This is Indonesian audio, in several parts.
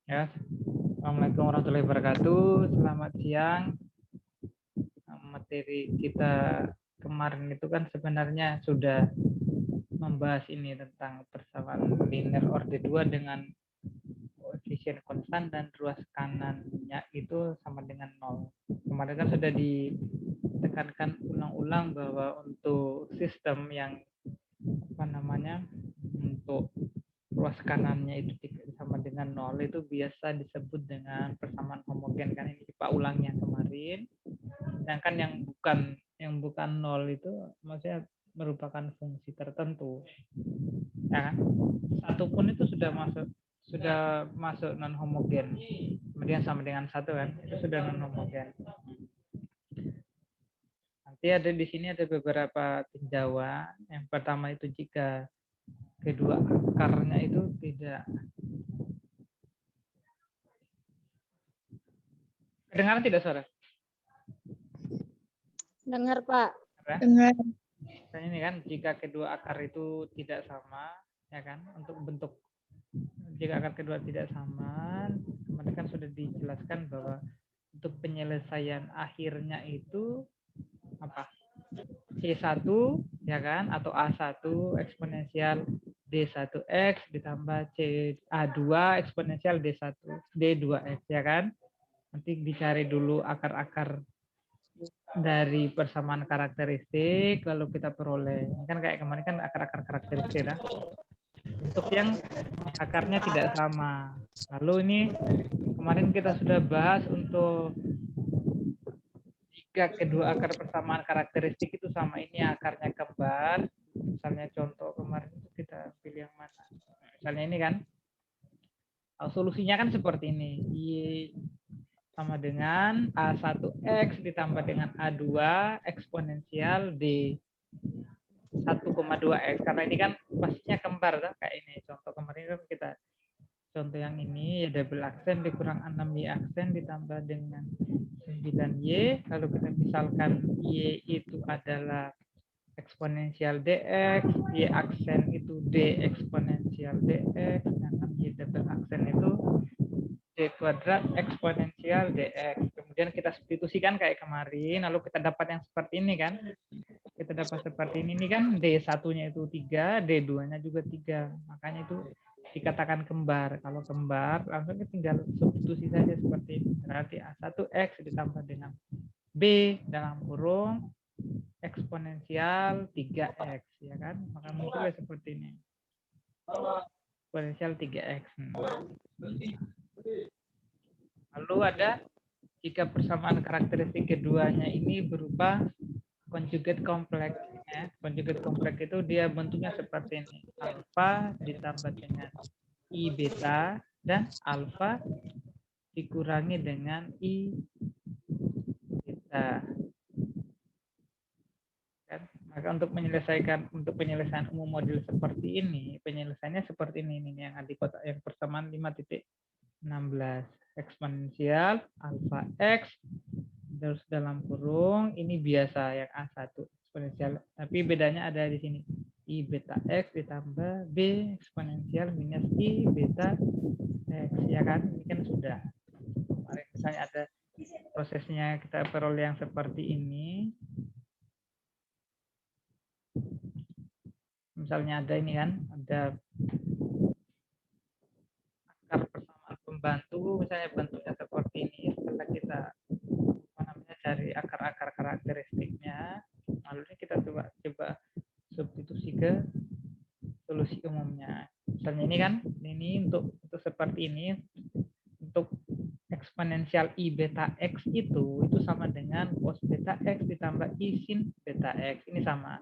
Ya, Assalamualaikum warahmatullahi wabarakatuh. Selamat siang. Materi kita kemarin itu kan sebenarnya sudah membahas ini tentang persamaan linear order 2 dengan koefisien konstan dan ruas kanannya itu sama dengan 0. Kemarin kan sudah ditekankan ulang-ulang bahwa untuk sistem yang untuk ruas kanannya itu sama dengan 0 itu biasa disebut dengan persamaan homogen, kan ini Pak ulangnya kemarin. Sedangkan yang bukan 0 itu maksudnya merupakan fungsi tertentu, ya kan? Satu pun itu sudah masuk non homogen, kemudian sama dengan satu kan, itu sudah non homogen. Nanti ada di sini ada beberapa tinjauan. Yang pertama itu jika kedua akarnya itu tidak. Kedengaran tidak suara? Dengar, Pak. Ya? Dengar. Misalnya ini kan, jika kedua akar itu tidak sama, ya kan, untuk bentuk jika akar kedua tidak sama, kemarin kan sudah dijelaskan bahwa untuk penyelesaian akhirnya itu apa? C1 ya kan, atau A1 eksponensial D1X ditambah A2 eksponensial D2X ya kan. Nanti dicari dulu akar-akar dari persamaan karakteristik, lalu kita peroleh. Ini kan kayak kemarin kan akar-akar karakteristik ya. Untuk yang akarnya tidak sama. Lalu ini kemarin kita sudah bahas untuk jika kedua akar persamaan karakteristik itu sama, ini akarnya kembar. Misalnya contoh kemarin itu kita pilih yang mana? Misalnya ini kan, solusinya kan seperti ini. Y sama dengan A1X ditambah dengan A2 eksponensial D 1,2X. Karena ini kan pastinya kembar, kayak ini. Contoh kemarin kan kita contoh yang ini, ya double aksen dikurang 6Y aksen ditambah dengan 9Y. Lalu kita misalkan Y itu adalah eksponensial dx, Y aksen itu D eksponensial dx, sedangkan Y double aksen itu D kuadrat eksponensial dx. Kemudian kita substitusikan kayak kemarin, lalu kita dapat yang seperti ini kan. Kita dapat seperti ini kan, D1-nya itu 3, D2-nya juga 3. Makanya itu dikatakan kembar. Kalau kembar, langsung kita tinggal substitusi saja seperti ini. Berarti A1X ditambah dengan B dalam kurung eksponensial 3X, ya kan? Maka munculnya seperti ini. Eksponensial 3X. Lalu ada jika persamaan karakteristik keduanya ini berupa conjugate kompleks. Ya. Conjugate kompleks itu dia bentuknya seperti ini. Alfa ditambah dengan I beta dan alfa dikurangi dengan I beta. Kan? Maka untuk penyelesaian umum model seperti ini, penyelesaiannya seperti ini yang di kotak yang persamaan 5.16 eksponensial alfa x terus dalam kurung ini biasa yang A1 eksponensial, tapi bedanya ada di sini I beta x ditambah B eksponensial minus I beta x, ya kan. Ini kan sudah kemarin misalnya ada prosesnya kita peroleh yang seperti ini. Misalnya ada ini kan, ada akar persamaan pembantu, misalnya bentuknya seperti ini. Setelah kita cari akar-akar karakteristiknya, lalu ini kita coba substitusi ke solusi umumnya. Misalnya ini kan, ini untuk seperti ini, untuk eksponensial I beta X itu sama dengan cos beta X ditambah I sin beta X. Ini sama.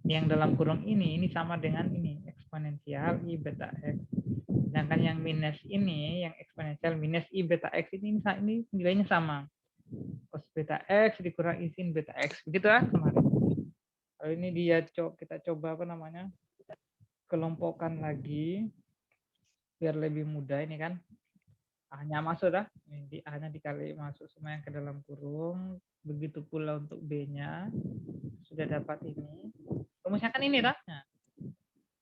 Yang dalam kurung ini sama dengan ini, eksponensial I beta X. Sedangkan yang minus ini, yang eksponensial minus I beta X ini nilainya sama. Cos beta X dikurang I sin beta X. Begitu kan kemarin. Kalau ini kita coba kelompokkan lagi biar lebih mudah. Ini kan A-nya masuk dah. Ini A-nya dikali masuk semua yang ke dalam kurung. Begitu pula untuk B-nya. Sudah dapat ini. Rumusnya kan ini dah. Nah,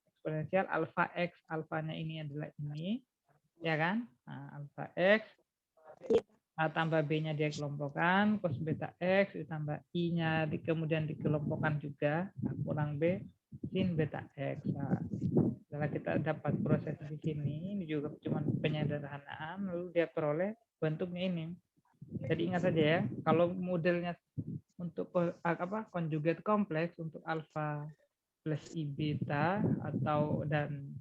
eksponensial alfa X, alfanya ini adalah ini. Ya kan? Nah, alfa X, A tambah B-nya dia kelompokkan, cos beta X ditambah I-nya kemudian dikelompokkan juga, A kurang B, sin beta X. Nah, setelah kita dapat proses di sini, ini juga cuma penyederhanaan, lalu dia peroleh bentuknya ini. Jadi ingat saja ya, kalau modelnya untuk conjugate kompleks untuk alfa plus I beta atau dan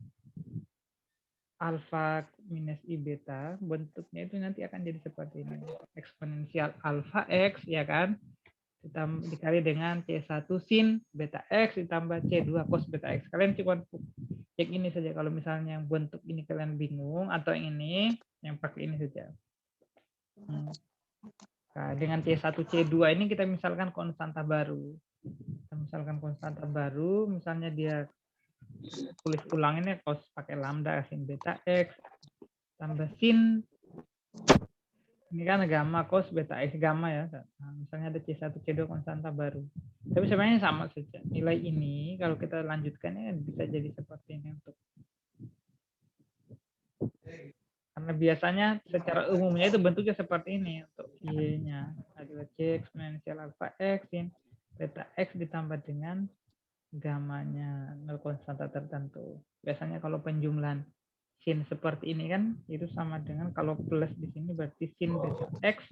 alfa minus I beta, bentuknya itu nanti akan jadi seperti ini. Eksponensial alfa X, ya kan? Dikali dengan C1 sin beta X ditambah C2 cos beta X. Kalian cuma cek ini saja. Kalau misalnya yang bentuk ini kalian bingung, atau ini, yang pakai ini saja. Nah, dengan C1, C2 ini kita misalkan konstanta baru. Kita misalkan konstanta baru, misalnya dia tulis ulang ini cos pakai lambda sin beta X tambah sin ini kan gamma cos beta X gamma ya. Nah, misalnya ada C1 C2 konstanta baru. Tapi sebenarnya sama saja. Nilai ini kalau kita lanjutkan ya bisa jadi seperti ini untuk karena biasanya secara umumnya itu bentuknya seperti ini untuk Y-nya adalah C eksponensial alpha X sin beta X ditambah dengan gamanya nol konstanta tertentu. Biasanya kalau penjumlahan sin seperti ini kan itu sama dengan kalau plus di sini berarti sin beta X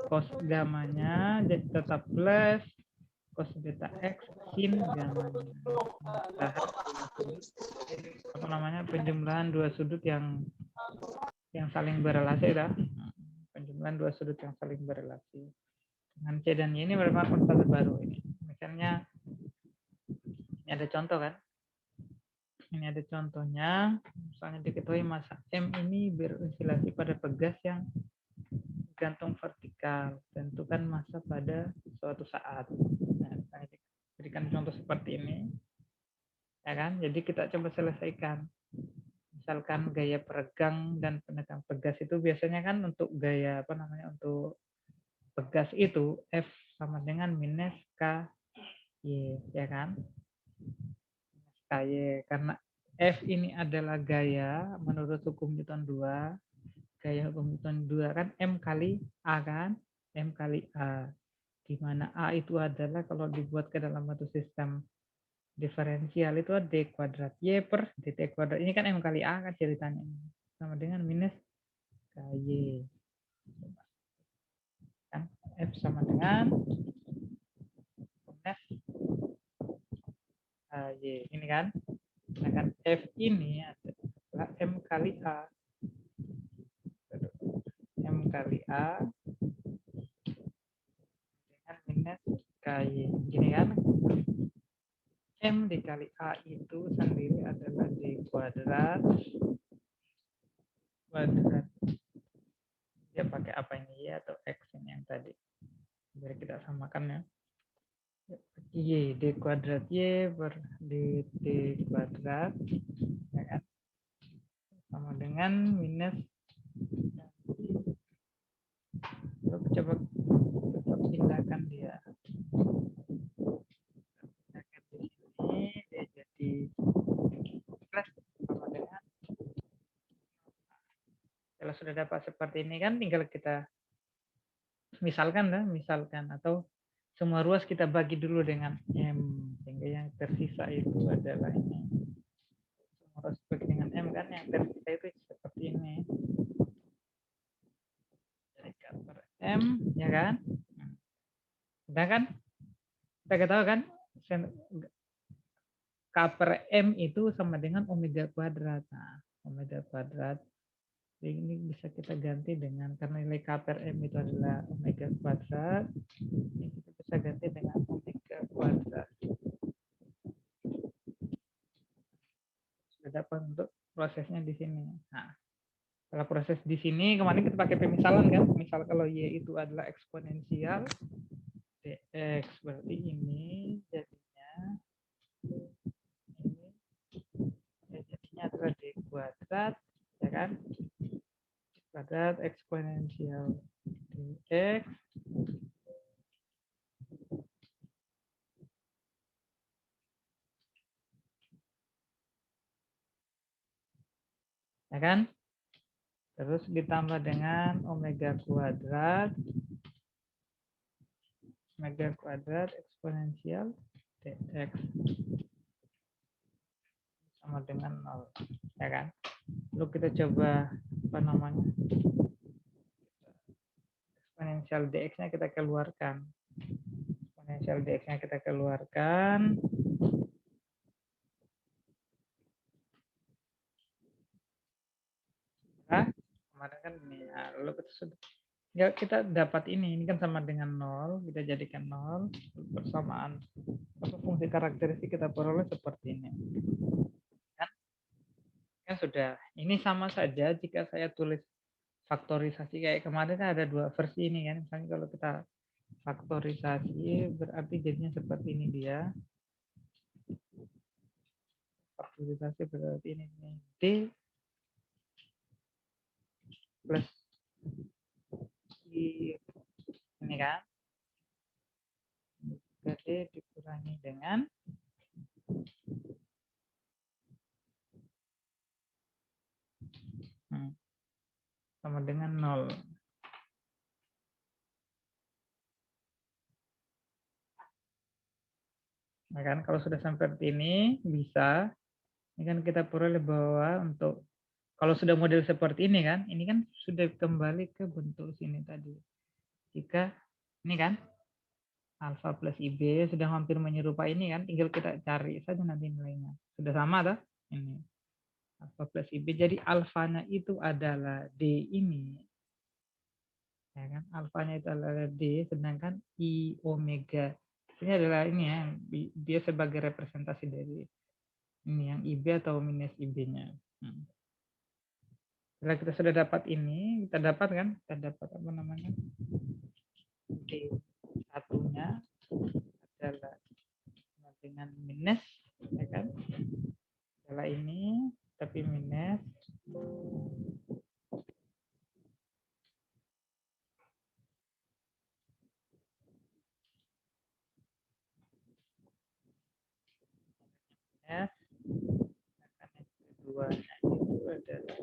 cos gamanya jadi tetap plus cos beta X sin gamanya. Apa namanya penjumlahan dua sudut yang saling berelasi dah. Penjumlahan dua sudut yang saling berelasi. Dengan C dan Y ini merupakan konstanta baru ini. Misalnya ini ada contoh kan? Ini ada contohnya, misalnya diketahui massa M ini berosilasi pada pegas yang gantung vertikal, tentukan massa pada suatu saat. Nah, misalnya diberikan contoh seperti ini, ya kan? Jadi kita coba selesaikan. Misalkan gaya peregang dan penegang pegas itu biasanya kan untuk gaya apa namanya untuk pegas itu F sama dengan minus K Y, ya kan? KY karena F ini adalah gaya menurut hukum Newton 2. Gaya hukum Newton 2 kan M kali A kan? M kali A. Di mana A itu adalah kalau dibuat ke dalam satu sistem diferensial itu D kuadrat Y per DT kuadrat. Ini kan M kali A kan ceritanya. Sama dengan minus KY. Kan F sama dengan minus KY. Ini kan? Sedangkan F ini adalah M kali A. M kali A dengan minus KY. Gini kan? M dikali A itu sendiri adalah D kuadrat. Dia pakai apa ini? Y atau X ini yang tadi. Biar kita samakan ya. Y, D kuadrat Y per DT kuadrat. Ya kan? Sama dengan minus. Coba pindahkan dia. Pindahkan di sini. Dia jadi plus sama dengan. Kalau sudah dapat seperti ini kan tinggal kita misalkan atau semua ruas kita bagi dulu dengan M sehingga yang tersisa itu adalah ini semua ruas bagi dengan M kan yang tersisa itu seperti ini dari K per M ya kan udah kan kita ketahui kan K per M itu sama dengan omega kuadrat. Nah omega kuadrat ini bisa kita ganti dengan karena nilai K per M itu adalah omega kuadrat. Ini kita bisa ganti dengan omega kuadrat. Sudah dapat untuk prosesnya di sini. Nah, kalau proses di sini kemarin kita pakai pemisalan kan. Misal kalau Y itu adalah eksponensial dx berarti ini jadinya adalah D kuadrat ya kan? Kuadrat eksponensial dx ya kan? Terus ditambah dengan omega kuadrat eksponensial dx sama dengan 0, ya kan? Lalu kita coba apa namanya? Eksponensial dx-nya kita keluarkan. Eksponensial dx-nya kita keluarkan. Nah, kemarin kan ini. Nah, lalu kita sudah ya, kita dapat ini kan sama dengan 0, kita jadikan 0, persamaan apa fungsi karakteristik kita peroleh seperti ini. Kan sudah, ini sama saja jika saya tulis faktorisasi kayak kemarin kan ada dua versi ini kan. Misalnya kalau kita faktorisasi berarti jadinya seperti ini dia. Faktorisasi berarti ini D plus I ini kan. D dikurangi dengan sama dengan 0. Nah kan kalau sudah seperti ini bisa, ini kan kita peroleh bahwa untuk kalau sudah model seperti ini kan sudah kembali ke bentuk sini tadi. Jika ini kan alfa plus IB sudah hampir menyerupai ini kan, tinggal kita cari saja nanti nilainya. Sudah sama toh? Ini. Alfa plus IB. Jadi alfanya itu adalah D ini. Ya kan? Alfanya itu adalah D, sedangkan I omega ini adalah ini ya, dia sebagai representasi dari ini yang IB atau minus IB-nya. Setelah kita sudah dapat ini, kita dapat kan? Kita dapat apa namanya? D satunya adalah dengan minus, ya kan? Adalah ini, tapi minus. Minus. Akan yang keduanya itu adalah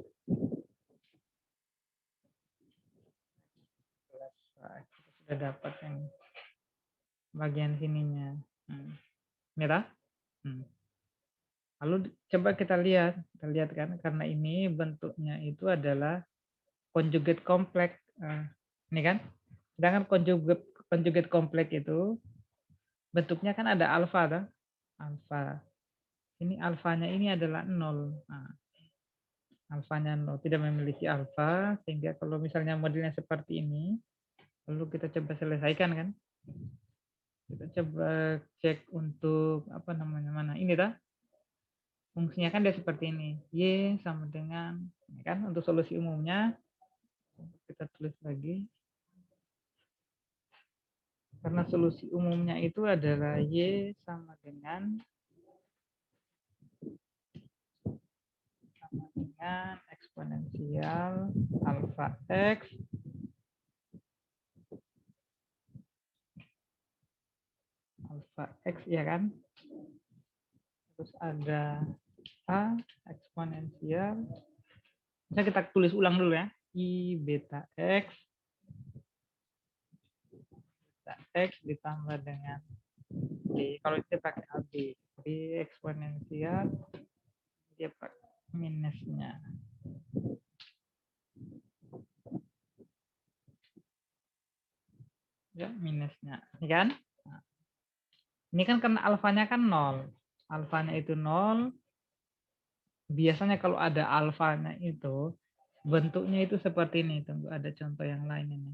plus. Kita sudah dapat yang bagian sininya. Merah. Lalu coba kita lihat kan karena ini bentuknya itu adalah conjugate kompleks. Ini kan, sedangkan conjugate kompleks itu bentuknya kan ada alfa kan? Alfa. Ini alfanya ini adalah 0. Nah, alfanya 0, tidak memiliki alfa, sehingga kalau misalnya modelnya seperti ini, lalu kita coba selesaikan kan? Kita coba cek untuk apa namanya mana ini dah. Fungsinya kan dia seperti ini. Y sama dengan ini kan untuk solusi umumnya kita tulis lagi. Karena solusi umumnya itu adalah Y sama dengan eksponensial alfa X ya kan. Terus ada A eksponensial. Bisa kita tulis ulang dulu ya. I beta X ditambah dengan D. Kalau kita pakai AB, D eksponensial, dia pakai minusnya. Ya, minusnya. Ini kan? Nah, ini kan karena alfanya kan 0. Alfanya itu 0. Biasanya kalau ada alfanya itu, bentuknya itu seperti ini. Tunggu, ada contoh yang lain ini.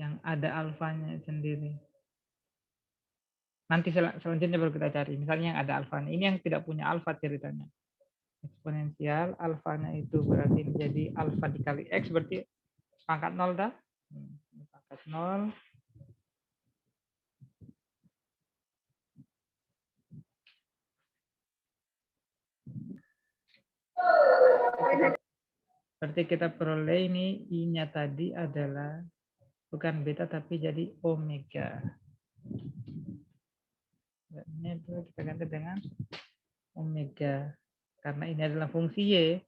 Yang ada alfanya sendiri. Nanti selanjutnya baru kita cari. Misalnya yang ada alfanya. Ini yang tidak punya alfa ceritanya. Eksponensial, alfanya itu berarti menjadi alfa dikali X, berarti pangkat 0 dah. Pangkat 0. Berarti kita peroleh ini I-nya tadi adalah bukan beta tapi jadi omega. Ini kita ganti dengan omega. Karena ini adalah fungsi Y.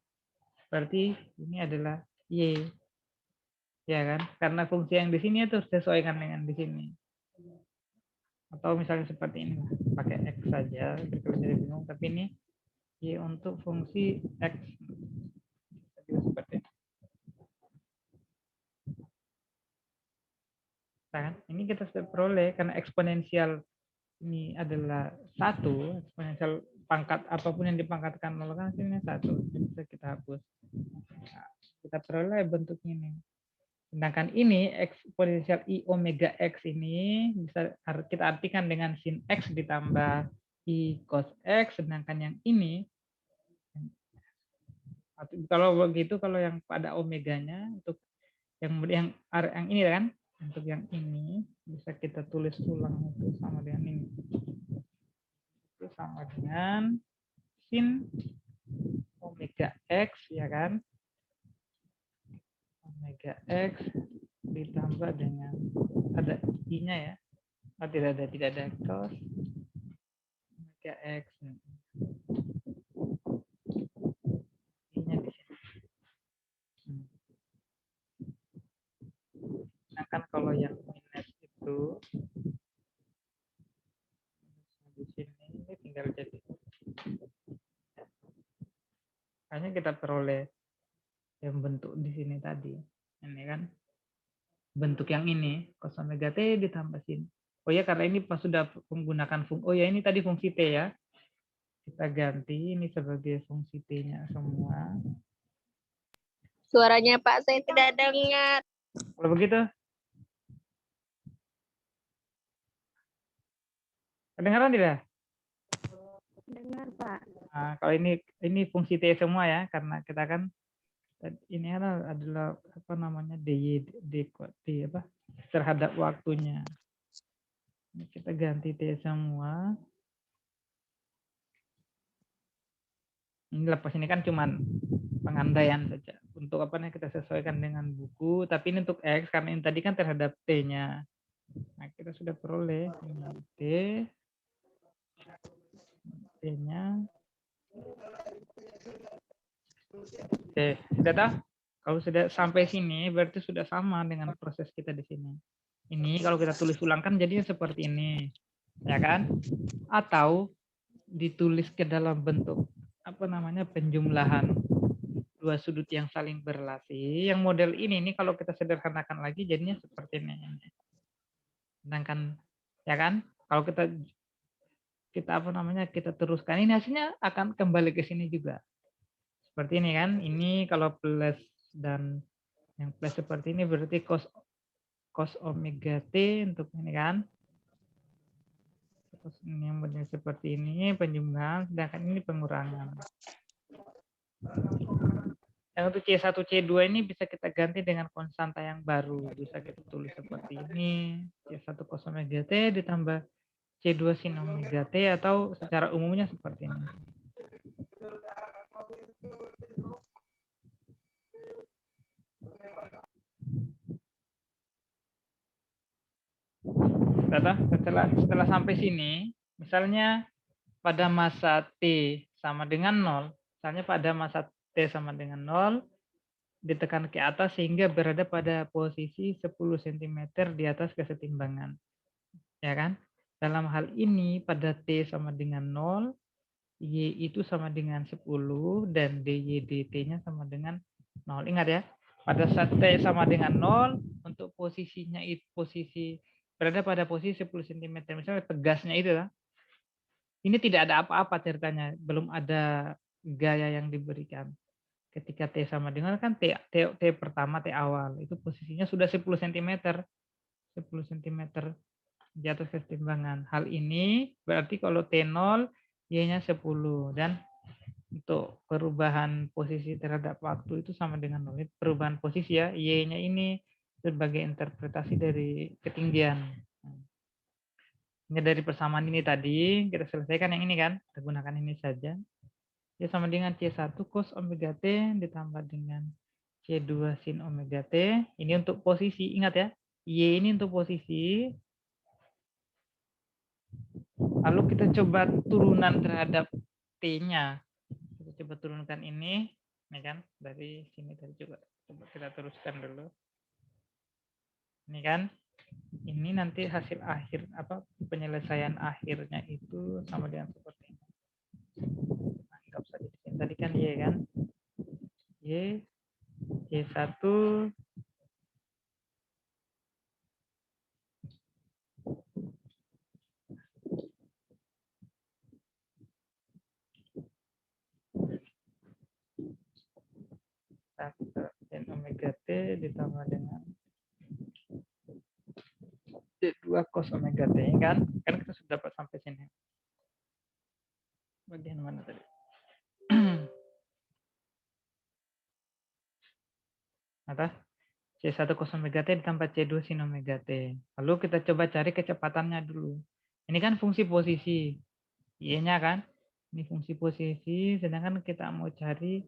berarti ini adalah Y. Ya kan? Karena fungsi yang di sini itu sesuaikan dengan di sini. Atau misalnya seperti ini lah, pakai X saja, biar kalian jadi bingung. Tapi ini Y untuk fungsi X. Jadi seperti ini. Nah, ini kita sudah peroleh karena eksponensial ini adalah 1, eksponensial pangkat apapun yang dipangkatkan 0 kan hasilnya 1. Jadi bisa kita hapus. Nah, kita peroleh bentuk ini. Sedangkan ini eksponensial I omega X ini bisa kita artikan dengan sin X ditambah I cos X. Sedangkan yang ini, kalau begitu, kalau yang pada omeganya, untuk yang ini kan, untuk yang ini bisa kita tulis ulang itu sama dengan ini. Itu sama dengan sin omega X, ya kan? Omega X ditambah dengan, ada I-nya ya. Oh, tidak ada cos omega X. I-nya di sini. Sedangkan kalau yang minus itu di sini ini tinggal jadi. Hanya kita peroleh yang bentuk di sini tadi. Ini kan bentuk yang ini cos omega T ditambah sin. Oh ya, karena ini pas sudah menggunakan fungsi. Oh ya, ini tadi fungsi T ya. Kita ganti ini sebagai fungsi T-nya semua. Suaranya Pak saya tidak dengar. Kalau begitu, kedengaran tidak? Dengar Pak. Nah, kalau ini fungsi T semua ya, karena kita kan ini adalah apa namanya DY D apa terhadap waktunya. Ini kita ganti T semua. Ini lepas ini kan cuman pengandaian saja. Untuk apa nih kita sesuaikan dengan buku, tapi ini untuk X karena ini tadi kan terhadap T-nya. Nah, kita sudah peroleh ini T, T-nya. Oke, sudah tahu? Kalau sudah sampai sini berarti sudah sama dengan proses kita di sini. Ini kalau kita tulis ulang kan jadinya seperti ini. Ya kan? Atau ditulis ke dalam bentuk apa namanya penjumlahan dua sudut yang saling berrelasi. Yang model ini kalau kita sederhanakan lagi jadinya seperti ini. Sedangkan ya kan? Kalau kita apa namanya kita teruskan ini hasilnya akan kembali ke sini juga. Seperti ini kan? Ini kalau plus dan yang plus seperti ini berarti cos omega T untuk ini kan. Terus ini yang bentuk seperti ini penjumlahan, sedangkan ini pengurangan. Yang untuk C1, C2 ini bisa kita ganti dengan konstanta yang baru. Bisa kita tulis seperti ini. C1 cos omega T ditambah C2 sin omega T atau secara umumnya seperti ini. Setelah sampai sini, misalnya pada masa T sama dengan 0, misalnya pada masa T sama dengan 0, ditekan ke atas sehingga berada pada posisi 10 cm di atas kesetimbangan. Ya kan? Dalam hal ini pada T sama dengan 0, Y itu sama dengan 10 dan DY DT-nya sama dengan 0. Ingat ya, pada saat T sama dengan 0, untuk posisinya itu berada pada posisi 10 cm. Misalnya tegasnya itu lah. Ini tidak ada apa-apa ceritanya, belum ada gaya yang diberikan. Ketika T sama dengan kan T pertama, T awal, itu posisinya sudah 10 cm. 10 cm di atas kesetimbangan. Hal ini berarti kalau T0, Y-nya 10. Dan untuk perubahan posisi terhadap waktu itu sama dengan 0. Perubahan posisi ya, Y-nya ini sebagai interpretasi dari ketinggian. Ini dari persamaan ini tadi, kita selesaikan yang ini kan, kita gunakan ini saja. Ya sama dengan C1 cos omega T ditambah dengan C2 sin omega T. Ini untuk posisi, ingat ya, Y ini untuk posisi. Lalu kita coba turunan terhadap T-nya. Kita coba turunkan ini. Ini kan dari sini tadi coba kita teruskan dulu. Ini kan, ini nanti hasil akhir penyelesaian akhirnya itu sama dengan seperti ini. Anggap saja di sini tadi kan Y kan, Y1 sin omega T ditambah dengan D2 cos omega T kan? Kan kita sudah dapat sampai sini. Bagian mana tadi? Apa? C1 cos omega T ditambah C2 sin omega T. Lalu kita coba cari kecepatannya dulu. Ini kan fungsi posisi. Y-nya kan? Ini fungsi posisi, sedangkan kita mau cari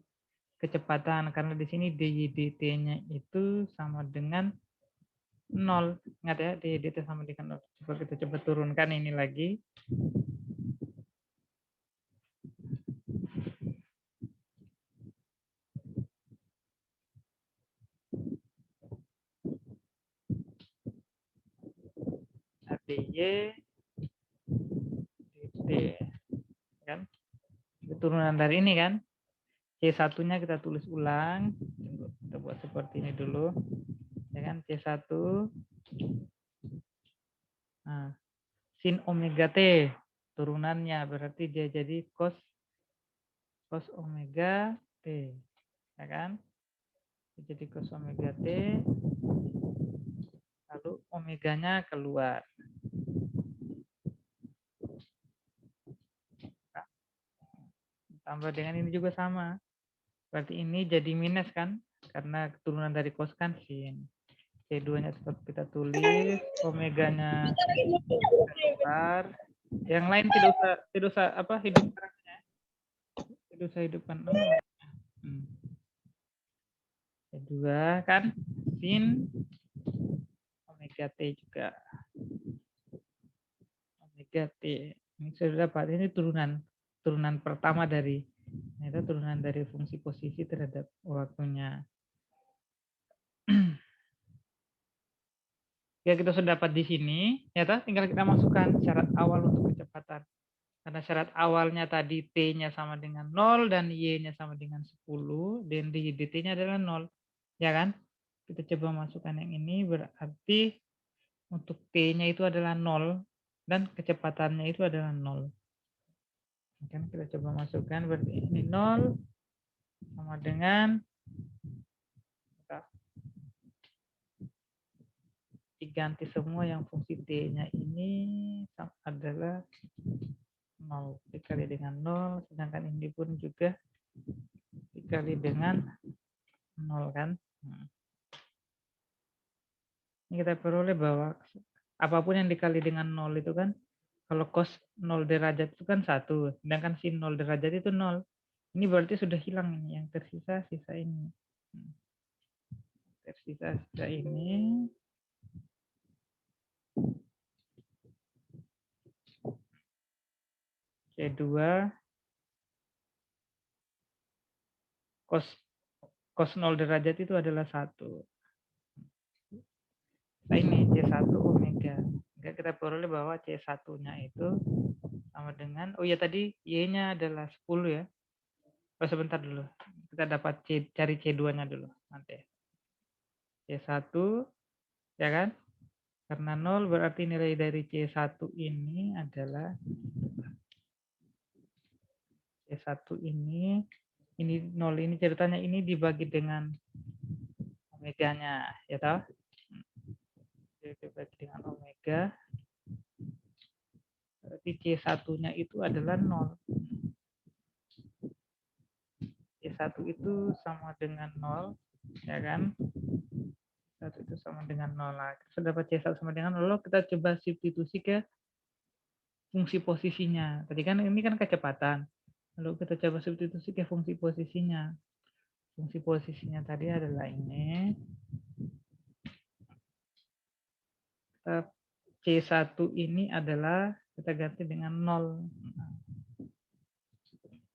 kecepatan. Karena di sini dy dt-nya itu sama dengan 0. Ingat ya, dy dt sama dengan 0. Coba kita coba turunkan ini lagi. dy dt kan? Turunan dari ini kan? C1-nya kita tulis ulang. Kita buat seperti ini dulu. Ya kan? C1. Nah, sin omega T. Turunannya berarti dia jadi cos omega T. Ya kan? Jadi cos omega T. Lalu omeganya keluar. Nah, tambah dengan ini juga sama. Berarti ini jadi minus kan? Karena keturunan dari cos kan sin. C2-nya tetap kita tulis, omeganya keluar. Yang lain tidak usah hidupkan. Tidak usah hidupkan. Kedua kan sin omega T juga. Omega T. Ini sudah dapat, ini turunan pertama dari itu turunan dari fungsi posisi terhadap waktunya. Ya, kita sudah dapat di sini, ya tinggal kita masukkan syarat awal untuk kecepatan. Karena syarat awalnya tadi T-nya sama dengan 0 dan Y-nya sama dengan 10, dan dt-nya adalah 0. Ya kan? Kita coba masukkan yang ini, berarti untuk T-nya itu adalah 0 dan kecepatannya itu adalah 0. Kan kita coba masukkan, berarti ini 0 sama dengan diganti semua yang fungsi T-nya ini adalah 0 dikali dengan 0, sedangkan ini pun juga dikali dengan 0 kan. Ini kita peroleh bahwa apapun yang dikali dengan 0 itu kan, kalau cos 0 derajat itu kan 1, sedangkan sin 0 derajat itu 0. Ini berarti sudah hilang ini, yang tersisa sisa ini. Tersisa sisa ini. C2 cos 0 derajat itu adalah 1. Nah ini C1 omega. Kita peroleh bahwa C1-nya itu sama dengan, oh ya tadi Y-nya adalah 10 ya. Oh sebentar dulu. Kita dapat cari C2-nya dulu nanti. C1 ya kan? Karena 0 berarti nilai dari C1 ini adalah C1 ini 0 ini ceritanya ini dibagi dengan omeganya, ya toh? Dibagi dengan omega. Berarti C1-nya itu adalah 0. C1 itu sama dengan 0, ya kan? C1 itu sama dengan 0. Nah, sudah dapat C1 sama dengan 0, lalu kita coba substitusi ke fungsi posisinya. Tadi kan ini kan kecepatan. Lalu kita coba substitusi ke fungsi posisinya. Fungsi posisinya tadi adalah ini. C1 ini adalah kita ganti dengan 0.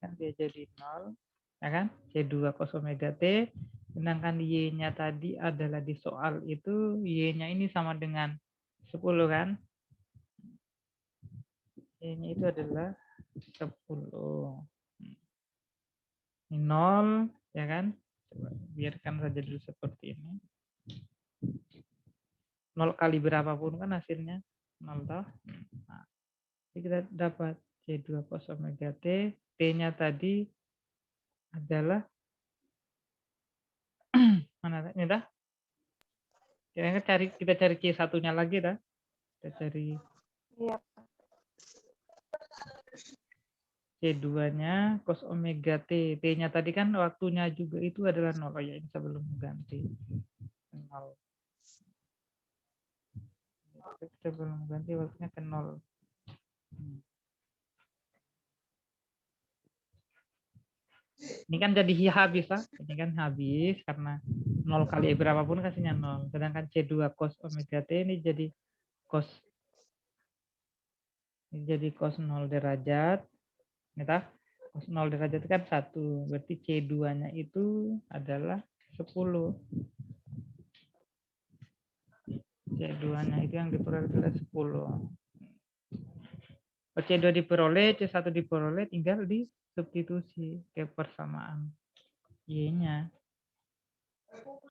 Kan dia jadi 0. ya kan? C2 cos omega T, sedangkan Y-nya tadi adalah di soal itu, Y-nya ini sama dengan 10 kan? Y-nya itu adalah 10. Ini 0, ya kan? Coba biarkan saja dulu seperti ini. 0 kali berapapun kan hasilnya 0 toh. Nah, jadi kita dapat C2 cos omega T, T-nya tadi adalah mana ini dah? Kita cari C1-nya lagi dah. Kita cari Iya. C2-nya cos omega T. T-nya tadi kan waktunya juga itu adalah 0. Oh ya, ini sebelum ganti 0. Sebelum ganti waktunya ke 0. Ini kan jadi habis lah. Ini kan habis karena 0 kali berapapun kasihnya 0. Sedangkan C2 cos omega T ini jadi cos 0 derajat. Ini tah? Cos 0 derajat itu kan 1. Berarti C2-nya itu adalah 10. C2-nya itu yang diperoleh adalah 10. C2 diperoleh, C1 diperoleh, tinggal disubstitusi ke persamaan Y-nya.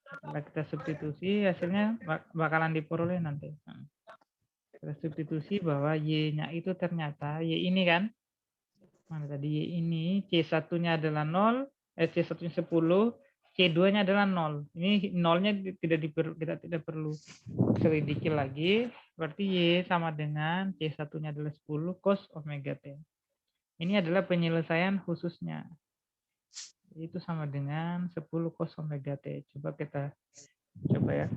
Setelah kita substitusi, hasilnya bakalan diperoleh nanti. Kita substitusi bahwa Y-nya itu ternyata Y ini kan. Mana tadi Y ini, C1-nya adalah 0, C1-nya 10, C2-nya adalah 0. Ini 0-nya kita tidak perlu selidiki lagi. Berarti Y sama dengan C1-nya adalah 10 cos omega T. Ini adalah penyelesaian khususnya. Itu sama dengan 10 cos omega T. Coba kita coba ya.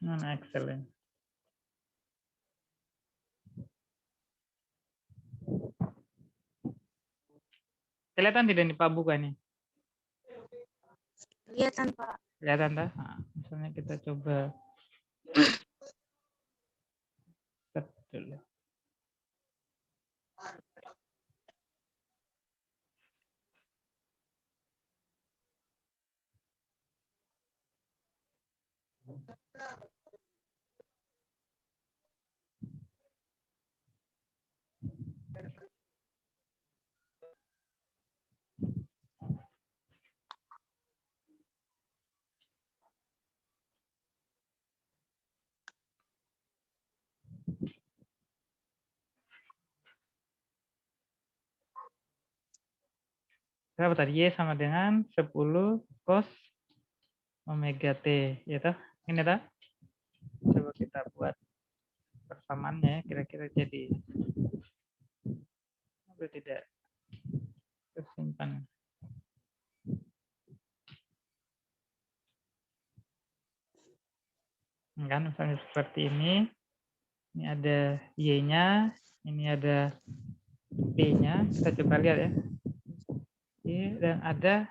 Excellent. Kelihatan tidak nih Pak bukannya? Kelihatan, Pak. Kelihatan dah? Nah, misalnya kita coba set dulu. Berapa tadi? Y sama dengan 10 cos omega T. Ya toh? Ini toh? Coba kita buat persamaannya kira-kira jadi atau tidak tersimpan. Kan misalnya seperti ini. Ini ada Y-nya, ini ada T-nya. Kita coba lihat ya. Dan ada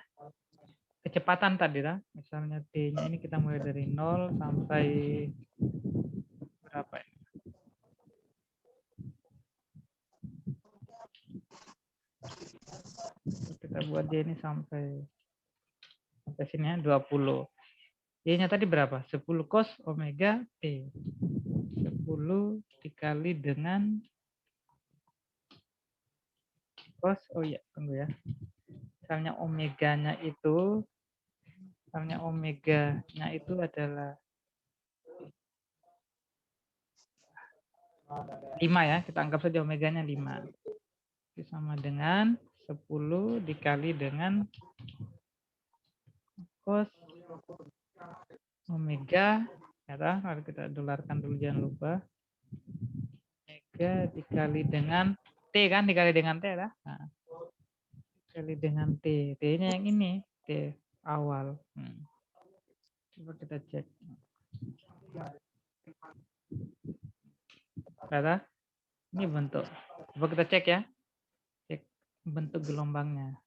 kecepatan tadi lah. Misalnya T-nya ini kita mulai dari 0 sampai berapa ini? Kita buat dia ini sampai sini ya, 20. Y-nya tadi berapa? 10 cos omega T. 10 dikali dengan cos, oh iya, tunggu ya. Misalnya omeganya itu, adalah 5 ya, kita anggap saja omeganya 5. Itu sama dengan 10 dikali dengan cos omega, ya, mari kita dolarkan dulu, jangan lupa. Omega dikali dengan T kan, dikali dengan T ya. Nah, dikali dengan T. T-nya yang ini, T awal. Coba kita cek. Kata, ini bentuk. Coba kita cek ya. Cek bentuk gelombangnya.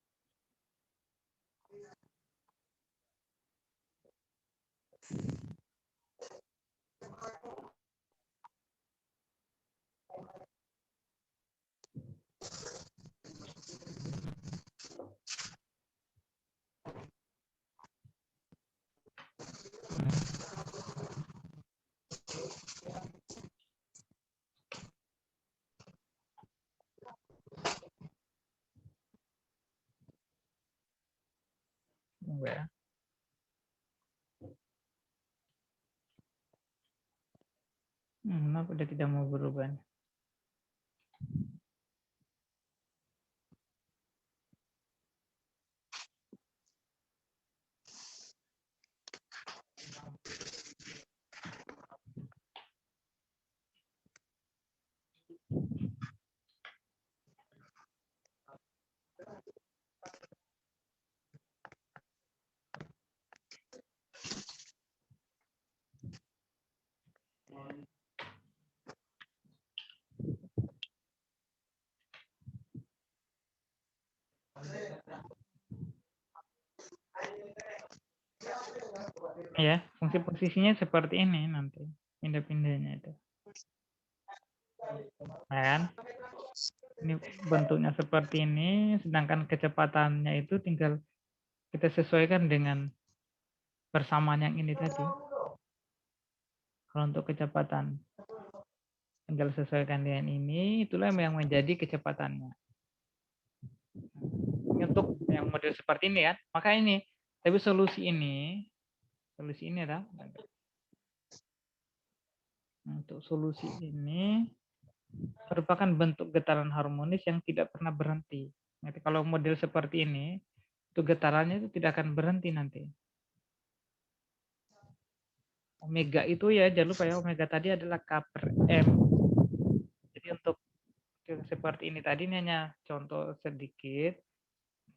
Tunggu ya. Kenapa udah tidak mau berubah? Ya, fungsi posisinya seperti ini nanti pindah-pindahnya itu. Nah, kan? Ini bentuknya seperti ini, sedangkan kecepatannya itu tinggal kita sesuaikan dengan persamaan yang ini tadi. Kalau untuk kecepatan, tinggal sesuaikan dengan ini, itulah yang menjadi kecepatannya. Untuk yang model seperti ini ya, maka ini, tapi solusi ini adalah untuk solusi ini merupakan bentuk getaran harmonis yang tidak pernah berhenti. Nanti kalau model seperti ini, itu getarannya itu tidak akan berhenti nanti. Omega itu ya, jangan lupa ya, omega tadi adalah K per M. Jadi untuk seperti ini tadi ini hanya contoh sedikit,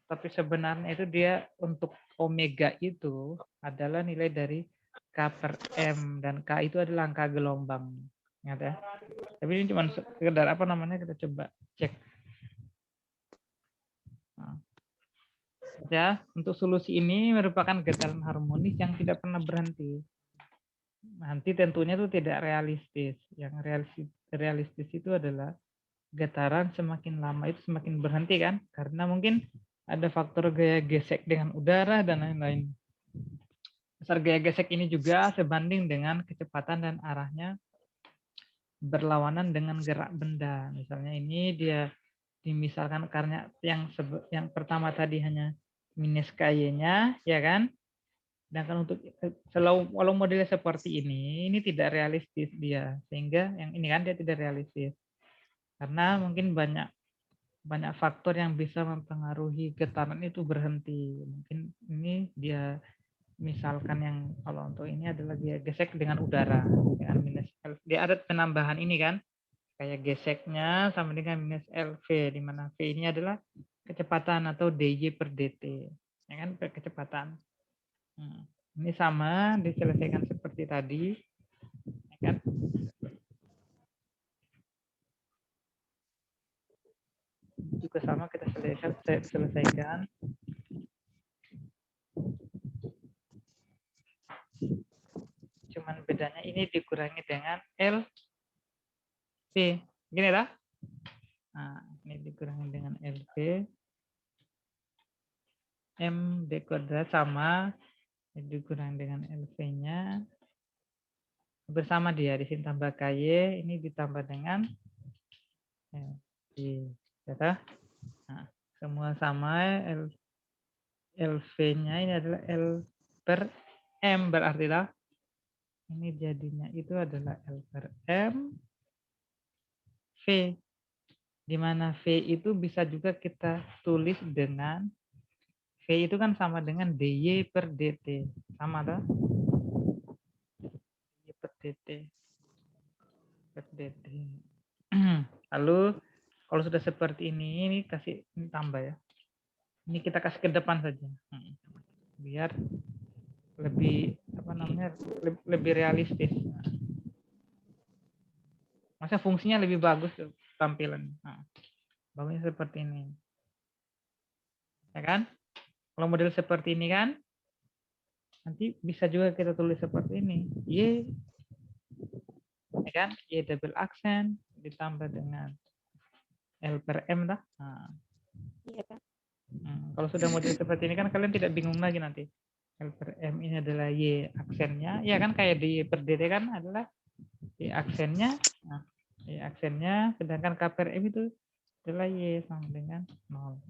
tapi sebenarnya itu dia untuk omega itu adalah nilai dari K per M, dan K itu adalah angka gelombang. Ingat ya. Tapi ini cuma sekedar apa namanya, kita coba cek. Nah, ya, untuk solusi ini merupakan getaran harmonis yang tidak pernah berhenti. Nanti tentunya itu tidak realistis. Yang realistis itu adalah getaran semakin lama itu semakin berhenti kan? Karena mungkin ada faktor gaya gesek dengan udara dan lain-lain. Besar gaya gesek ini juga sebanding dengan kecepatan dan arahnya berlawanan dengan gerak benda. Misalnya ini dia dimisalkan karena yang pertama tadi hanya minus KY-nya, ya kan? Sedangkan untuk kalau modelnya seperti ini tidak realistis dia, sehingga yang ini kan dia tidak realistis karena mungkin banyak faktor yang bisa mempengaruhi getaran itu berhenti. Mungkin ini dia misalkan yang kalau untuk ini adalah dia gesek dengan udara dengan minus L. Dia ada penambahan ini kan, kayak geseknya sama dengan minus LV, di mana V ini adalah kecepatan atau DY per DT, ya kan, kecepatan. Ini sama diselesaikan seperti tadi, ya kan? Juga sama kita selesaikan. Cuman bedanya ini dikurangi dengan LV. Gini lah. Nah, ini dikurangi dengan LV. M D kuadrat sama dikurangi dengan LV-nya. Bersama dia di sini tambah KY, ini ditambah dengan LV. Ya, nah, semua sama LV-nya ini adalah L per M, berarti lah ini jadinya itu adalah L per M V, di mana V itu bisa juga kita tulis dengan V itu kan sama dengan DY per DT, sama toh? DY per DT per DT. Lalu kalau sudah seperti ini kasih ini tambah ya. Ini kita kasih ke depan saja, biar lebih apa namanya, lebih realistis. Masa fungsinya lebih bagus tampilan. Nah, bagusnya seperti ini. Ya kan? Kalau model seperti ini kan, Nanti bisa juga kita tulis seperti ini. Y, ya kan? Y double aksen ditambah dengan L per M dah. Nah, Iya, Pak. kalau sudah model seperti ini kan kalian tidak bingung lagi nanti. L per M ini adalah Y aksennya. Ya kan kayak di per DT kan adalah Y aksennya. Nah, Y aksennya. Sedangkan K per M itu adalah Y sama dengan 0.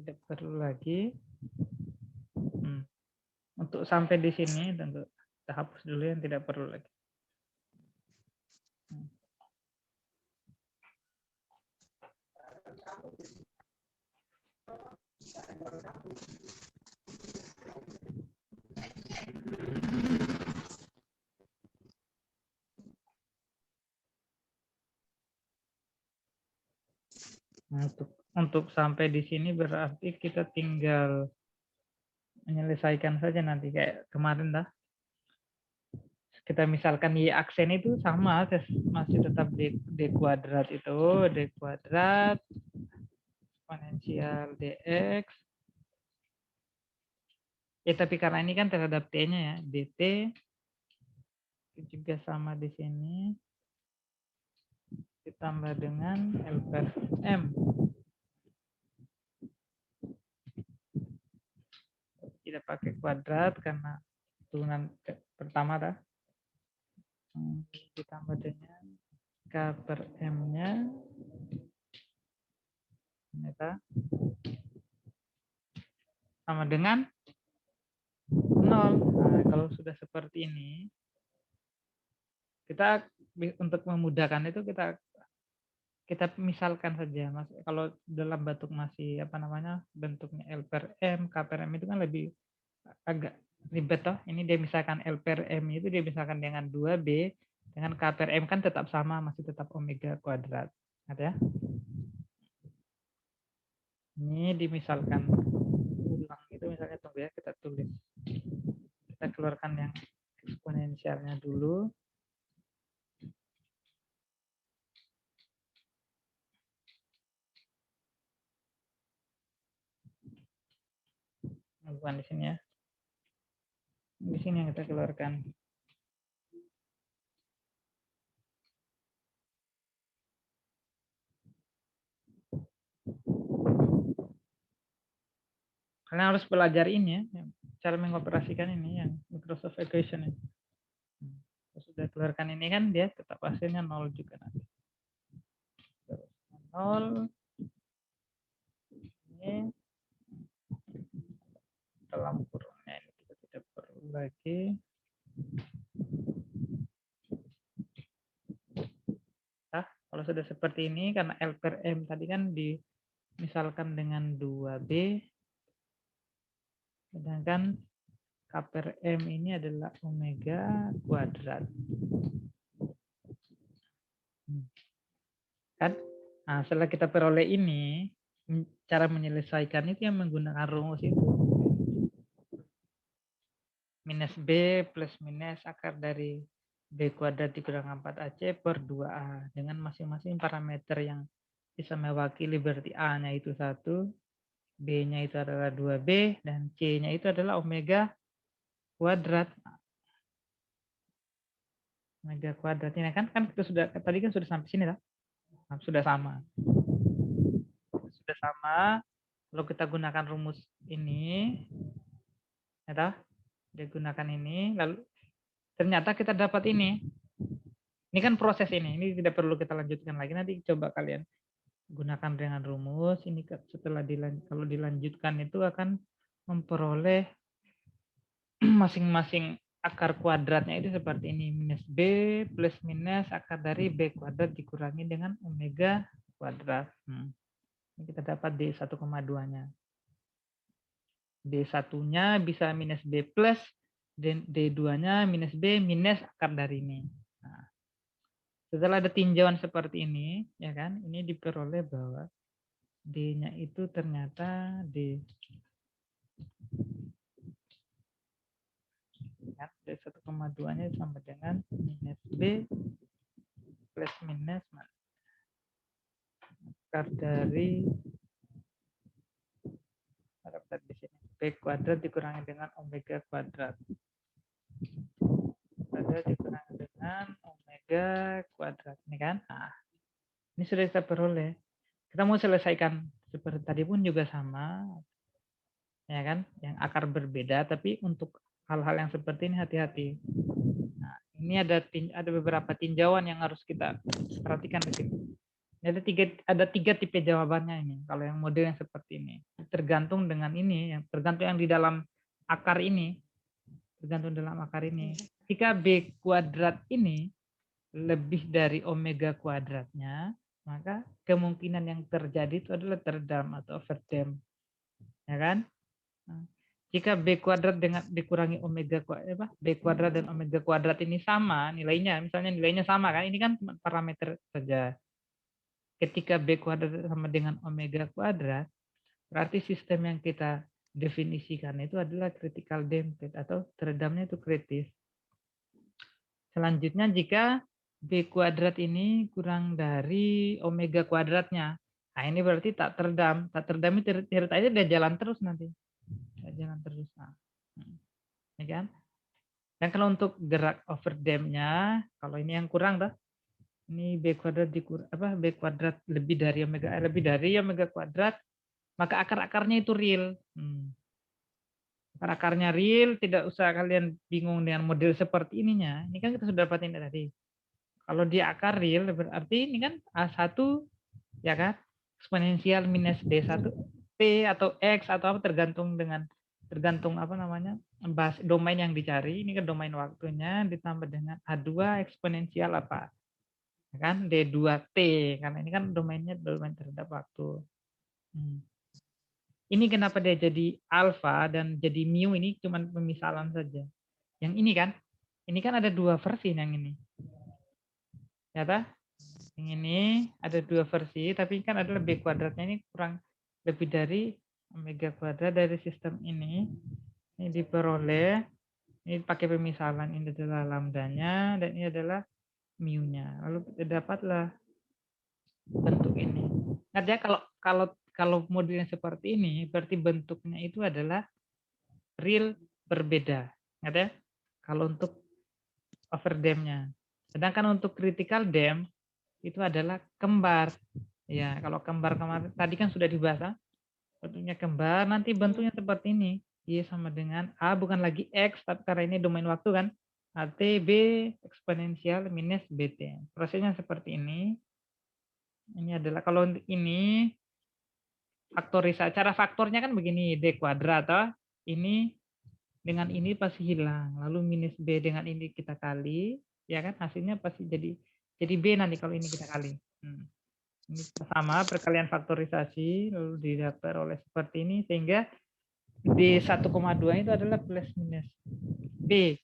Tidak perlu lagi. Untuk sampai di sini tentu kita hapus dulu yang tidak perlu lagi. Nah, untuk sampai di sini berarti kita tinggal menyelesaikan saja nanti kayak kemarin dah. Kita misalkan Y aksen itu sama, masih tetap D kuadrat itu, D kuadrat eksponensial DX. Ya tapi karena ini kan terhadap T-nya ya, DT itu juga sama di sini. Ditambah dengan L per M. Tidak pakai kuadrat karena turunan pertama dah. Ditambah dengan K per M-nya. Sama dengan 0. Nah, kalau sudah seperti ini, kita untuk memudahkan itu kita misalkan saja, Mas. Kalau dalam bentuk masih bentuknya L per M, K per M itu kan lebih agak ribet toh. Ini dia misalkan L per M itu dia misalkan dengan 2B, dengan K per M kan tetap sama, masih tetap omega kuadrat. Ada ya? Ini dimisalkan ulang itu misalnya tunggu ya, kita tulis. Kita keluarkan yang eksponensialnya dulu. Bukan di sini ya. Di sini yang kita keluarkan. Kalian harus belajar ini ya, cara mengoperasikan ini yang Microsoft Equation ini. Sudah keluarkan ini kan dia tetap hasilnya 0 juga nanti. 0 ini dalam kurungnya ini kita tidak perlu lagi. Nah, kalau sudah seperti ini karena L per M tadi kan misalkan dengan 2B, sedangkan K per M ini adalah omega kuadrat. Kan? Nah, setelah kita peroleh ini, cara menyelesaikan itu yang menggunakan rumus itu. Minus B plus minus akar dari B kuadrat dikurang 4AC per 2A. Dengan masing-masing parameter yang bisa mewakili berarti A-nya itu 1, B-nya itu adalah 2B, dan C-nya itu adalah omega kuadrat. Omega kuadrat ini kan kita sudah tadi kan sudah sampai sini lah. Nah, sudah sama. Sudah sama. Kalau kita gunakan rumus ini, ya, digunakan ini, lalu ternyata kita dapat ini. Ini kan proses ini tidak perlu kita lanjutkan lagi. Nanti coba kalian gunakan dengan rumus. Ini setelah kalau dilanjutkan itu akan memperoleh masing-masing akar kuadratnya itu seperti ini. Minus B plus minus akar dari B kuadrat dikurangi dengan omega kuadrat. Ini kita dapat D1,2-nya. D1-nya bisa minus B plus, dan D2-nya minus B minus akar dari ini. Nah, setelah ada tinjauan seperti ini, ya kan, ini diperoleh bahwa D-nya itu ternyata D1,2-nya sama dengan minus B plus minus akar dari B kuadrat dikurangi dengan omega kuadrat. Kuadrat dikurangi dengan omega kuadrat. Ini kan? Nah, ini sudah kita peroleh. Kita mau selesaikan seperti tadi pun juga sama. Ya kan? Yang akar berbeda, tapi untuk hal-hal yang seperti ini hati-hati. Nah, ini ada beberapa tinjauan yang harus kita perhatikan di sini. Ada tiga tipe jawabannya ini. Kalau yang model yang seperti ini, tergantung dengan ini, yang tergantung yang di dalam akar ini, tergantung dalam akar ini. Jika B kuadrat ini lebih dari omega kuadratnya, maka kemungkinan yang terjadi itu adalah terdam atau overdam, ya kan? Nah, jika B kuadrat dengan dikurangi omega B kuadrat dan omega kuadrat ini sama nilainya, misalnya nilainya sama kan, ini kan cuma parameter saja. Ketika B kuadrat sama dengan omega kuadrat, berarti sistem yang kita definisikan itu adalah critical damped atau teredamnya itu kritis. Selanjutnya jika B kuadrat ini kurang dari omega kuadratnya, nah ini berarti tak teredam. Tak teredam itu ceritanya dia jalan terus nanti. Dia jalan terus. Nah, ya kan? Dan kalau untuk gerak overdampnya, kalau ini yang kurang dah, ini B kuadrat B kuadrat lebih dari omega kuadrat, maka akar-akarnya itu real. Akar-akarnya real, tidak usah kalian bingung dengan model seperti ininya. Ini kan kita sudah dapat ini tadi. Kalau dia akar real berarti ini kan A1 ya kan eksponensial minus D1 P atau X atau apa tergantung apa namanya domain yang dicari. Ini kan domain waktunya ditambah dengan A2 eksponensial apa ya kan D2T karena ini kan domainnya domain terhadap waktu. Ini kenapa dia jadi alfa dan jadi mu ini cuma pemisalan saja. Yang ini kan ada dua versi yang ini. Ya tak? Yang ini ada dua versi, tapi kan adalah B kuadratnya ini kurang lebih dari omega kuadrat dari sistem ini. Ini diperoleh, ini pakai pemisalan, ini adalah lambdanya, dan ini adalah mu-nya. Lalu kita dapatlah bentuk ini. Artinya kalau modelnya seperti ini, berarti bentuknya itu adalah real berbeda. Ya? Kalau untuk overdampnya. Sedangkan untuk critical damp itu adalah kembar. Ya, kalau kembar kemarin tadi kan sudah dibahas, bentuknya kembar, nanti bentuknya seperti ini. Y sama dengan A bukan lagi X, tapi karena ini domain waktu kan. AT B eksponensial minus BT. Prosesnya seperti ini. Ini adalah kalau untuk ini faktorisasi. Cara faktornya kan begini, D kuadrat. Ini dengan ini pasti hilang. Lalu minus B dengan ini kita kali. Ya kan hasilnya pasti jadi B nanti kalau ini kita kali. Ini sama perkalian faktorisasi lalu didapat oleh seperti ini sehingga D 1,2 itu adalah plus minus B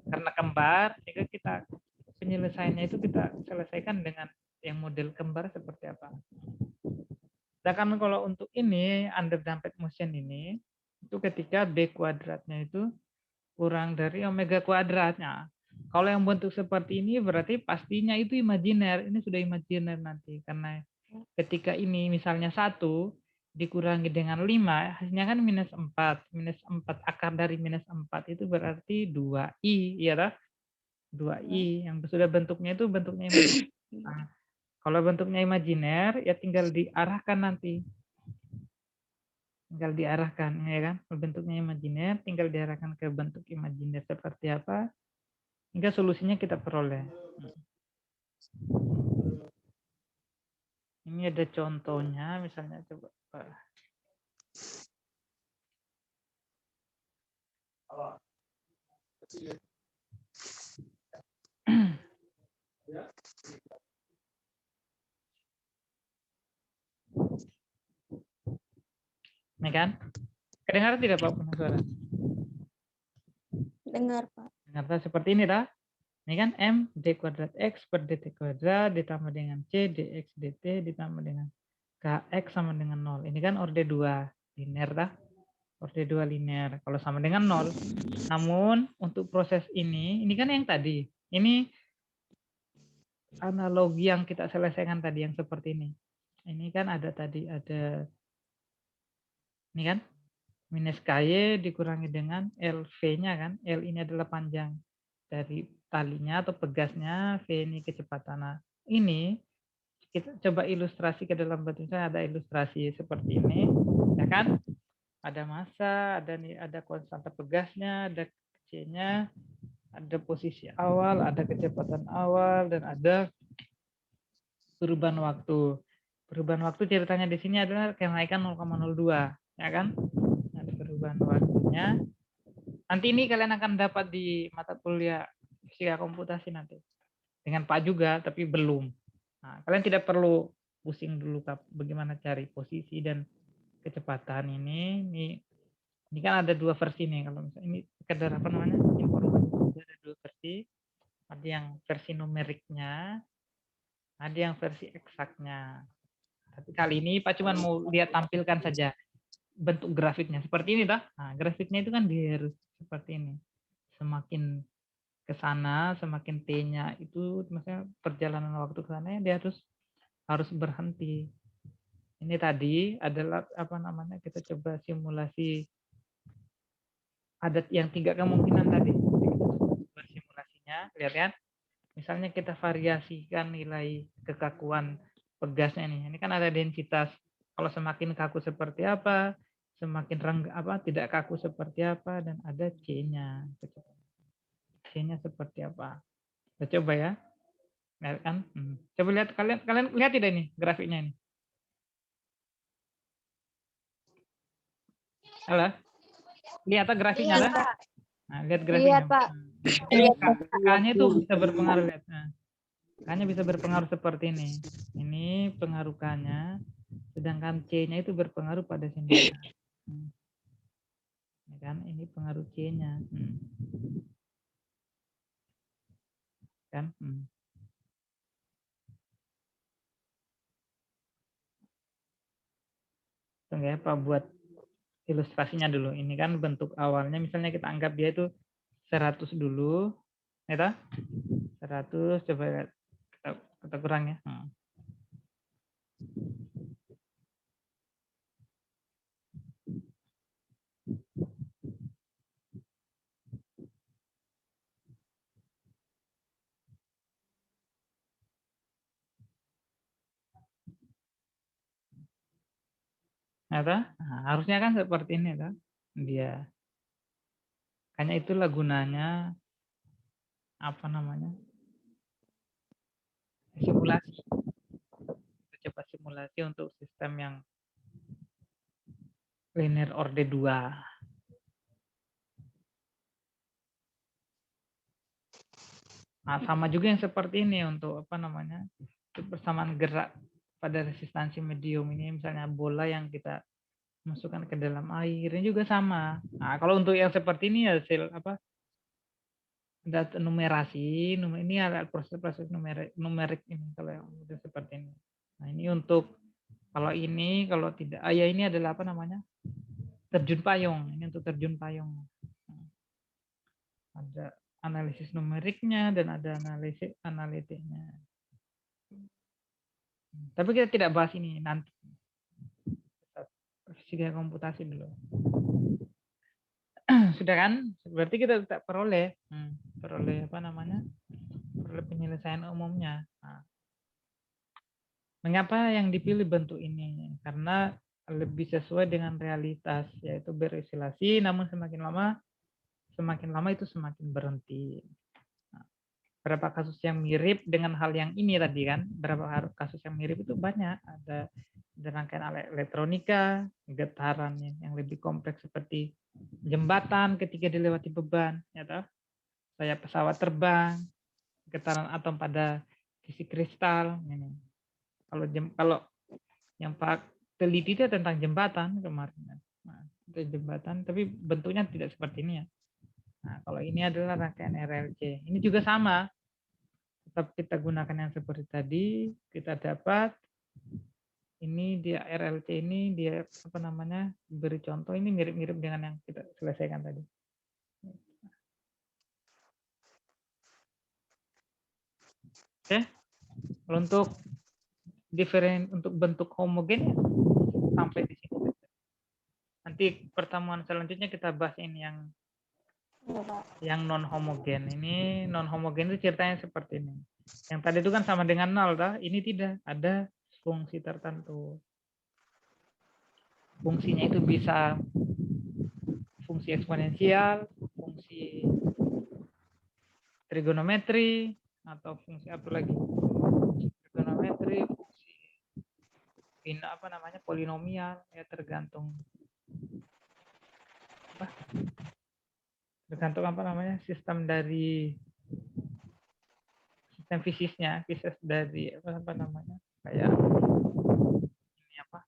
karena kembar sehingga kita penyelesaiannya itu kita selesaikan dengan yang model kembar seperti apa. Sedangkan kalau untuk ini under damped motion ini itu ketika B kuadratnya itu kurang dari omega kuadratnya. Kalau yang bentuk seperti ini berarti pastinya itu imajiner. Ini sudah imajiner nanti. Karena ketika ini misalnya 1 dikurangi dengan 5, hasilnya kan minus 4. Minus 4 akar dari minus 4 itu berarti 2i. Ya tak? 2i. Yang sudah bentuknya itu bentuknya imajiner. Nah, kalau bentuknya imajiner ya tinggal diarahkan nanti. Tinggal diarahkan ya kan. Bentuknya imajiner tinggal diarahkan ke bentuk imajiner seperti apa. Hingga solusinya kita peroleh. Ini ada contohnya, misalnya coba. Ini kan? Kedengaran tidak Pak suara? Dengar, Pak. Dengar seperti ini dah. Ini kan M D kuadrat X per DT kuadrat ditambah dengan C DX DT ditambah dengan KX sama dengan 0. Ini kan orde 2 linear dah. Orde 2 linear. Kalau sama dengan 0. Namun untuk proses ini kan yang tadi. Ini analogi yang kita selesaikan tadi yang seperti ini. Ini kan ada tadi, ada ini kan. minus KY dikurangi dengan LV-nya kan. L ini adalah panjang dari talinya atau pegasnya, V ini kecepatan. Nah, ini kita coba ilustrasi ke dalam bentuk misalnya ada ilustrasi seperti ini, ya kan? Ada massa, ada konstanta pegasnya, ada C-nya, ada posisi awal, ada kecepatan awal, dan ada perubahan waktu. Perubahan waktu ceritanya di sini adalah kenaikan 0,02, ya kan? Ada perubahan waktunya. Nanti ini kalian akan dapat di mata kuliah fisika komputasi nanti. Dengan Pak juga, tapi belum. Nah, kalian tidak perlu pusing dulu bagaimana cari posisi dan kecepatan ini. Ini kan ada dua versi nih. Kalau misalnya ini sekedar apa namanya informasi, ada dua versi. Ada yang versi numeriknya, ada yang versi eksaknya. Tapi kali ini Pak cuma mau lihat tampilkan saja bentuk grafiknya seperti ini dah. Nah, grafiknya itu kan dia harus seperti ini. Semakin ke sana, semakin T-nya itu maksudnya perjalanan waktu ke sana dia harus berhenti. Ini tadi adalah apa namanya? Kita coba simulasi ada yang 3 kemungkinan tadi. Simulasinya, lihat kan? Misalnya kita variasikan nilai kekakuan pegasnya nih. Ini kan ada densitas. Kalau semakin kaku seperti apa, semakin tidak kaku seperti apa, dan ada C-nya. C-nya seperti apa. Kita coba ya. Lihat kan? Coba lihat kalian lihat tidak ini grafiknya ini. Halo? Lihat grafiknya lah. Nah, lihat grafiknya. Iya, Pak. K-nya itu bisa berpengaruh lihat. Nah, K-nya bisa berpengaruh seperti ini. Ini pengaruh K-nya, sedangkan C-nya itu berpengaruh pada sini. Ya kan? Ini pengaruh C-nya. Kan? Tunggu ya, Pak buat ilustrasinya dulu. Ini kan bentuk awalnya, misalnya kita anggap dia itu 100 dulu. Ya, 100, coba kita kurang ya. Nah, harusnya kan seperti ini kan dia. Hanya itulah gunanya apa namanya simulasi. Kita coba simulasi untuk sistem yang linear order 2. Nah, sama juga yang seperti ini untuk apa namanya persamaan gerak pada resistansi medium ini, misalnya bola yang kita masukkan ke dalam air ini juga sama. Nah, kalau untuk yang seperti ini hasil apa data numerasi, ini ada proses-proses numerik ini kalau yang udah seperti ini. Nah, ini untuk kalau ini kalau tidak ya ini adalah apa namanya? Terjun payung. Ini untuk terjun payung. Ada analisis numeriknya dan ada analisis analitiknya. Tapi kita tidak bahas ini nanti. Fisika komputasi dulu. Sudah kan? Berarti kita tidak peroleh apa namanya? Peroleh penyelesaian umumnya. Nah, mengapa yang dipilih bentuk ini? Karena lebih sesuai dengan realitas, yaitu berisolasi, namun semakin lama itu semakin berhenti. Berapa kasus yang mirip dengan hal yang ini tadi kan, berapa kasus yang mirip itu banyak. Ada rangkaian alat elektronika, getaran yang lebih kompleks seperti jembatan ketika dilewati beban, ya toh? Sayap pesawat terbang, getaran atom pada sisi kristal. Ini. Kalau yang Pak teliti itu tentang jembatan kemarin. Nah, itu jembatan, tapi bentuknya tidak seperti ini ya. Nah, kalau ini adalah rangkaian RLC. Ini juga sama. Tetap kita gunakan yang seperti tadi, kita dapat ini dia RLC ini dia apa namanya beri contoh ini mirip-mirip dengan yang kita selesaikan tadi. Oke, untuk untuk bentuk homogen sampai di sini. Nanti pertemuan selanjutnya kita bahas ini Iya, Pak. yang non homogen. Ini non homogen itu ceritanya seperti ini. Yang tadi itu kan sama dengan nol, toh? Ini tidak, ada fungsi tertentu. Fungsinya itu bisa fungsi eksponensial, fungsi trigonometri, atau fungsi apa lagi? Trigonometri, fungsi apa namanya, polinomial, ya tergantung apa namanya, sistem dari sistem fisis dari apa namanya, kayak ini apa,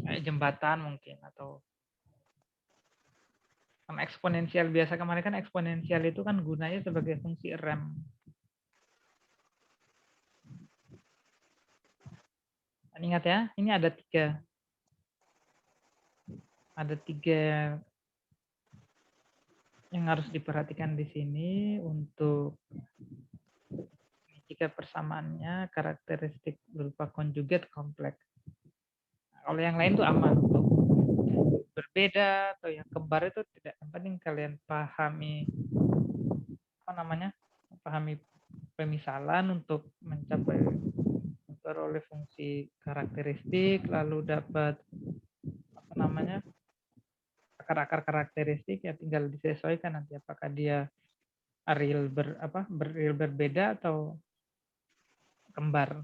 kayak jembatan mungkin, atau sama eksponensial. Biasa kemarin kan eksponensial itu kan gunanya sebagai fungsi rem. Dan ingat ya, ini ada tiga yang harus diperhatikan di sini untuk jika persamaannya karakteristik berupa konjugat kompleks. Nah, kalau yang lain tuh aman. Untuk berbeda atau yang kembar itu tidak. Yang penting kalian pahami apa namanya, pahami pemisalan untuk mencapai memperoleh fungsi karakteristik, lalu dapat apa namanya, akar-akar karakteristik, ya tinggal disesuaikan nanti apakah dia real real berbeda atau kembar.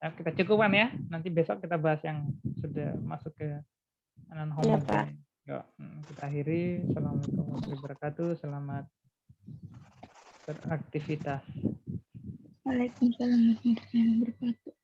Nah, kita cukupkan ya. Nanti besok kita bahas yang sudah masuk ke non Iya, Pak. homogen. Yuk, kita akhiri. Assalamualaikum warahmatullahi wabarakatuh. Selamat beraktivitas. Waalaikumsalam warahmatullahi wabarakatuh.